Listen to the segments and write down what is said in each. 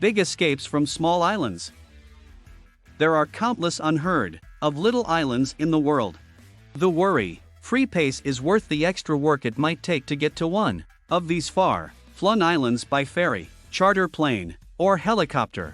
Big escapes from small islands. There are countless unheard of little islands in the world. The worry-free pace is worth the extra work it might take to get to one of these far-flung islands by ferry, charter plane, or helicopter.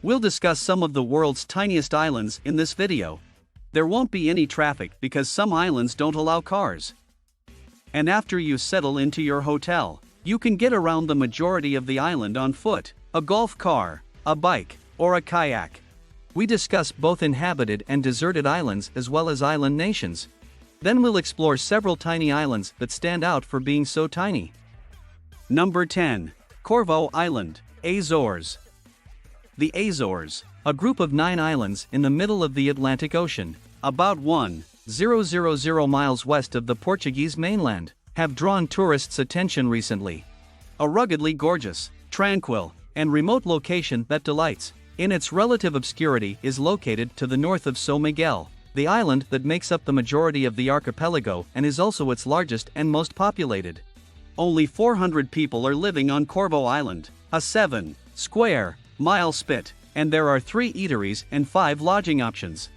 We'll discuss some of the world's tiniest islands in this video. There won't be any traffic because some islands don't allow cars. And after you settle into your hotel, you can get around the majority of the island on foot, a golf car, a bike, or a kayak. We discuss both inhabited and deserted islands as well as island nations. Then we'll explore several tiny islands that stand out for being so tiny. Number 10. Corvo Island, Azores. The Azores, a group of 9 islands in the middle of the Atlantic Ocean, about 1,000 miles west of the Portuguese mainland, have drawn tourists' attention recently. A ruggedly gorgeous, tranquil, and remote location that delights in its relative obscurity is located to the north of São Miguel, the island that makes up the majority of the archipelago and is also its largest and most populated. Only 400 people are living on Corvo Island, a 7-square-mile spit, and there are 3 eateries and 5 lodging options.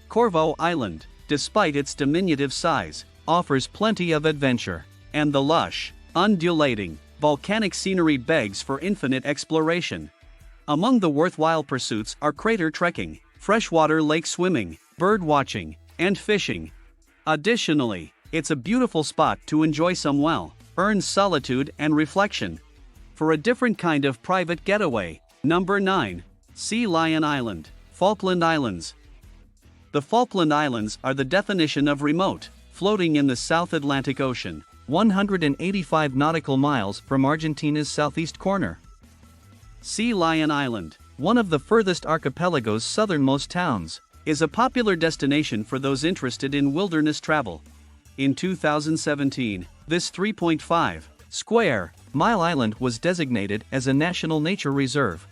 Corvo Island, despite its diminutive size, offers plenty of adventure, and the lush, undulating, volcanic scenery begs for infinite exploration. Among the worthwhile pursuits are crater trekking, freshwater lake swimming, bird watching, and fishing. Additionally, it's a beautiful spot to enjoy some well-earned solitude and reflection. For a different kind of private getaway, number 9. Sea Lion Island, Falkland Islands. The Falkland Islands are the definition of remote, floating in the South Atlantic Ocean, 185 nautical miles from Argentina's southeast corner. Sea Lion Island, one of the furthest archipelago's southernmost towns, is a popular destination for those interested in wilderness travel. In 2017, this 3.5-square-mile island was designated as a National Nature Reserve.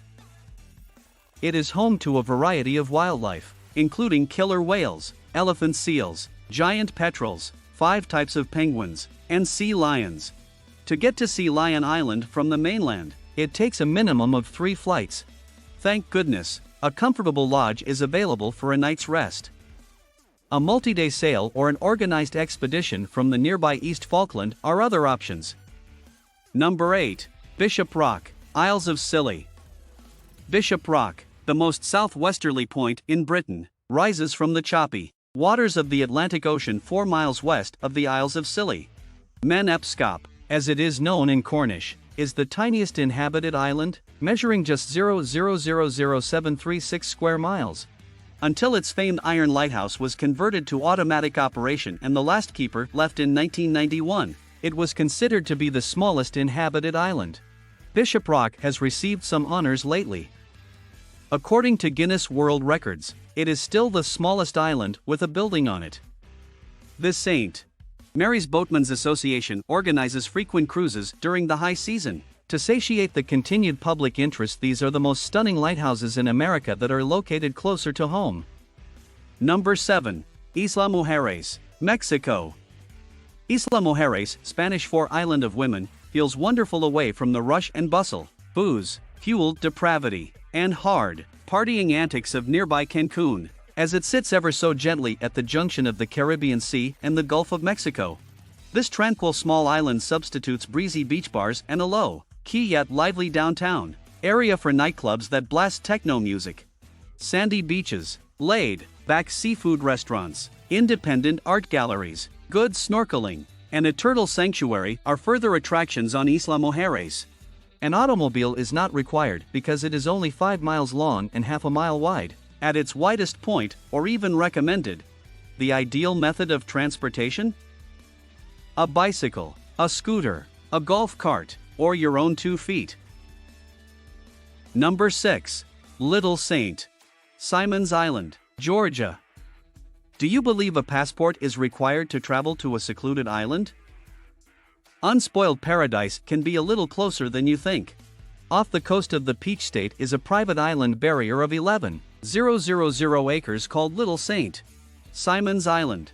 It is home to a variety of wildlife, including killer whales, elephant seals, giant petrels, 5 types of penguins, and sea lions. To get to Sea Lion Island from the mainland, it takes a minimum of 3 flights. Thank goodness, a comfortable lodge is available for a night's rest. A multi-day sail or an organized expedition from the nearby East Falkland are other options. Number 8. Bishop Rock, Isles of Scilly. Bishop Rock, the most southwesterly point in Britain, rises from the choppy waters of the Atlantic Ocean 4 miles west of the Isles of Scilly. Menepskop, as it is known in Cornish, is the tiniest inhabited island, measuring just 0.0000736 square miles. Until its famed iron lighthouse was converted to automatic operation and the last keeper left in 1991, it was considered to be the smallest inhabited island. Bishop Rock has received some honors lately. According to Guinness World Records, it is still the smallest island with a building on it. The St. Mary's Boatmen's Association organizes frequent cruises during the high season. To satiate the continued public interest, these are the most stunning lighthouses in America that are located closer to home. Number 7. Isla Mujeres, Mexico. Isla Mujeres, Spanish for Island of Women, feels wonderful away from the rush and bustle, booze-fueled depravity, and hard partying antics of nearby Cancun, as it sits ever so gently at the junction of the Caribbean Sea and the Gulf of Mexico. This tranquil small island substitutes breezy beach bars and a low-key yet lively downtown area for nightclubs that blast techno music. Sandy beaches, laid-back seafood restaurants, independent art galleries, good snorkeling, and a turtle sanctuary are further attractions on Isla Mujeres. An automobile is not required because it is only 5 miles long and half a mile wide, at its widest point, or even recommended. The ideal method of transportation? A bicycle, a scooter, a golf cart, or your own 2 feet. Number 6. Little Saint, Simon's Island, Georgia. Do you believe a passport is required to travel to a secluded island? Unspoiled Paradise can be a little closer than you think. Off the coast of the Peach State is a private island barrier of 11,000 acres called Little Saint, Simon's Island.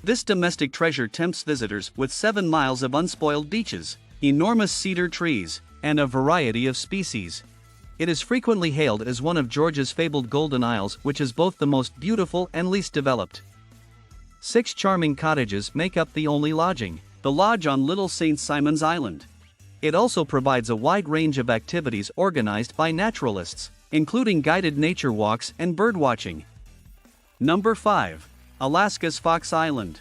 This domestic treasure tempts visitors with 7 miles of unspoiled beaches, enormous cedar trees, and a variety of species. It is frequently hailed as one of Georgia's fabled Golden Isles, which is both the most beautiful and least developed. 6 charming cottages make up the only lodging, the lodge on Little St. Simon's Island. It also provides a wide range of activities organized by naturalists, including guided nature walks and birdwatching. Number 5. Alaska's Fox Island.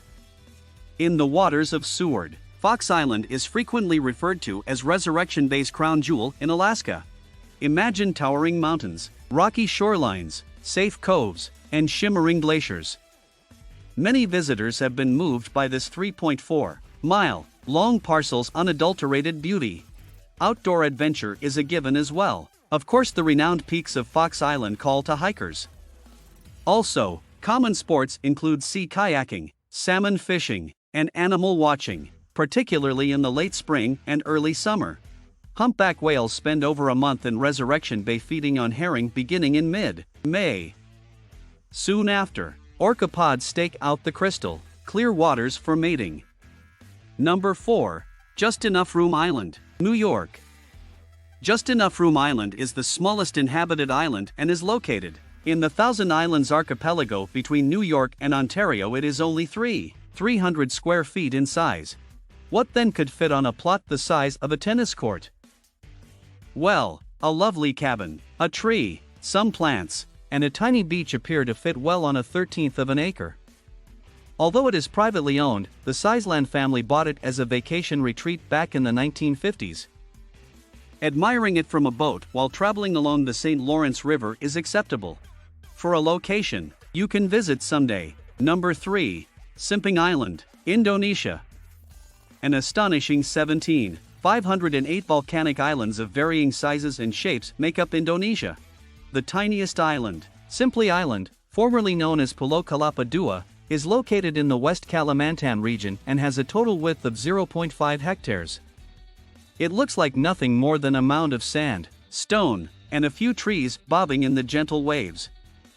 In the waters of Seward, Fox Island is frequently referred to as Resurrection Bay's crown jewel in Alaska. Imagine towering mountains, rocky shorelines, safe coves, and shimmering glaciers. Many visitors have been moved by this 3.4-mile-long parcel's unadulterated beauty. Outdoor adventure is a given as well. Of course, the renowned peaks of Fox Island call to hikers. Also, common sports include sea kayaking, salmon fishing, and animal watching, particularly in the late spring and early summer. Humpback whales spend over a month in Resurrection Bay feeding on herring beginning in mid-May. Soon after, orcapods stake out the crystal clear waters for mating. Number 4. Just Enough Room Island, New York. Just Enough Room Island is the smallest inhabited island and is located in the Thousand Islands archipelago between New York and Ontario. It is only 300 square feet in size. What then could fit on a plot the size of a tennis court? Well, a lovely cabin, a tree, some plants, and a tiny beach appear to fit well on a 1/13 of an acre. Although it is privately owned, the Sizeland family bought it as a vacation retreat back in the 1950s. Admiring it from a boat while traveling along the St. Lawrence River is acceptable. For a location you can visit someday. Number 3. Simping Island, Indonesia. An astonishing 17,508 volcanic islands of varying sizes and shapes make up Indonesia. The tiniest island, Simping Island, formerly known as Pulau Kelapa II, is located in the West Kalimantan region and has a total width of 0.5 hectares. It looks like nothing more than a mound of sand, stone, and a few trees bobbing in the gentle waves.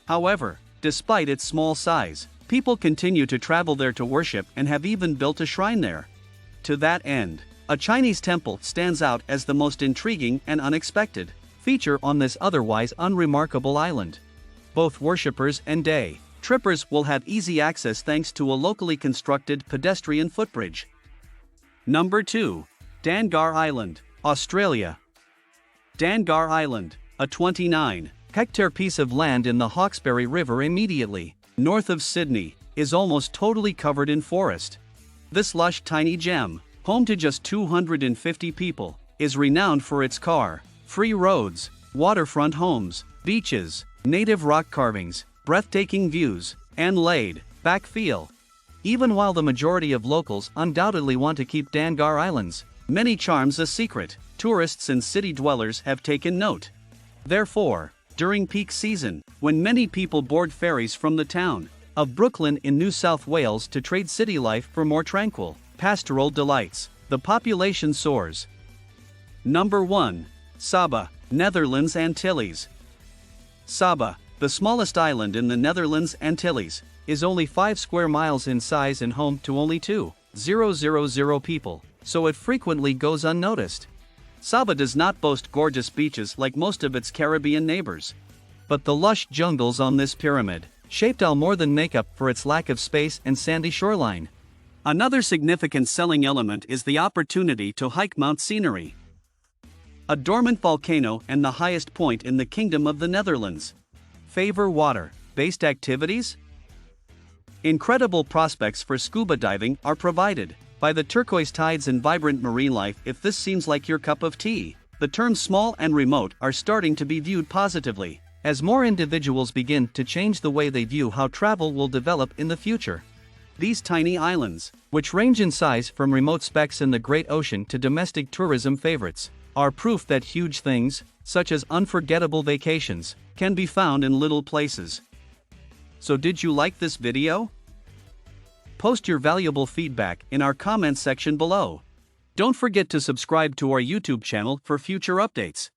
However, despite its small size, people continue to travel there to worship and have even built a shrine there. To that end, a Chinese temple stands out as the most intriguing and unexpected feature on this otherwise unremarkable island. Both worshippers and day trippers will have easy access thanks to a locally constructed pedestrian footbridge. Number 2. Dangar Island, Australia. Dangar Island, a 29-hectare piece of land in the Hawkesbury River immediately north of Sydney, is almost totally covered in forest. This lush tiny gem, home to just 250 people, is renowned for its car-free roads, waterfront homes, beaches, native rock carvings, breathtaking views, and laid-back feel. Even while the majority of locals undoubtedly want to keep Dangar Island's many charms a secret, tourists and city dwellers have taken note. Therefore, during peak season, when many people board ferries from the town of Brooklyn in New South Wales to trade city life for more tranquil, pastoral delights, the population soars. Number 1. Saba, Netherlands Antilles. Saba, the smallest island in the Netherlands Antilles, is only 5 square miles in size and home to only 2,000 people, so it frequently goes unnoticed. Saba does not boast gorgeous beaches like most of its Caribbean neighbors. But the lush jungles on this pyramid-shaped isle more than make up for its lack of space and sandy shoreline. Another significant selling element is the opportunity to hike Mount Scenery, a dormant volcano and the highest point in the Kingdom of the Netherlands. Favor water-based activities? Incredible prospects for scuba diving are provided by the turquoise tides and vibrant marine life. If this seems like your cup of tea, the terms small and remote are starting to be viewed positively, as more individuals begin to change the way they view how travel will develop in the future. These tiny islands, which range in size from remote specks in the Great Ocean to domestic tourism favorites, are proof that huge things, such as unforgettable vacations, can be found in little places. So did you like this video? Post your valuable feedback in our comments section below. Don't forget to subscribe to our YouTube channel for future updates.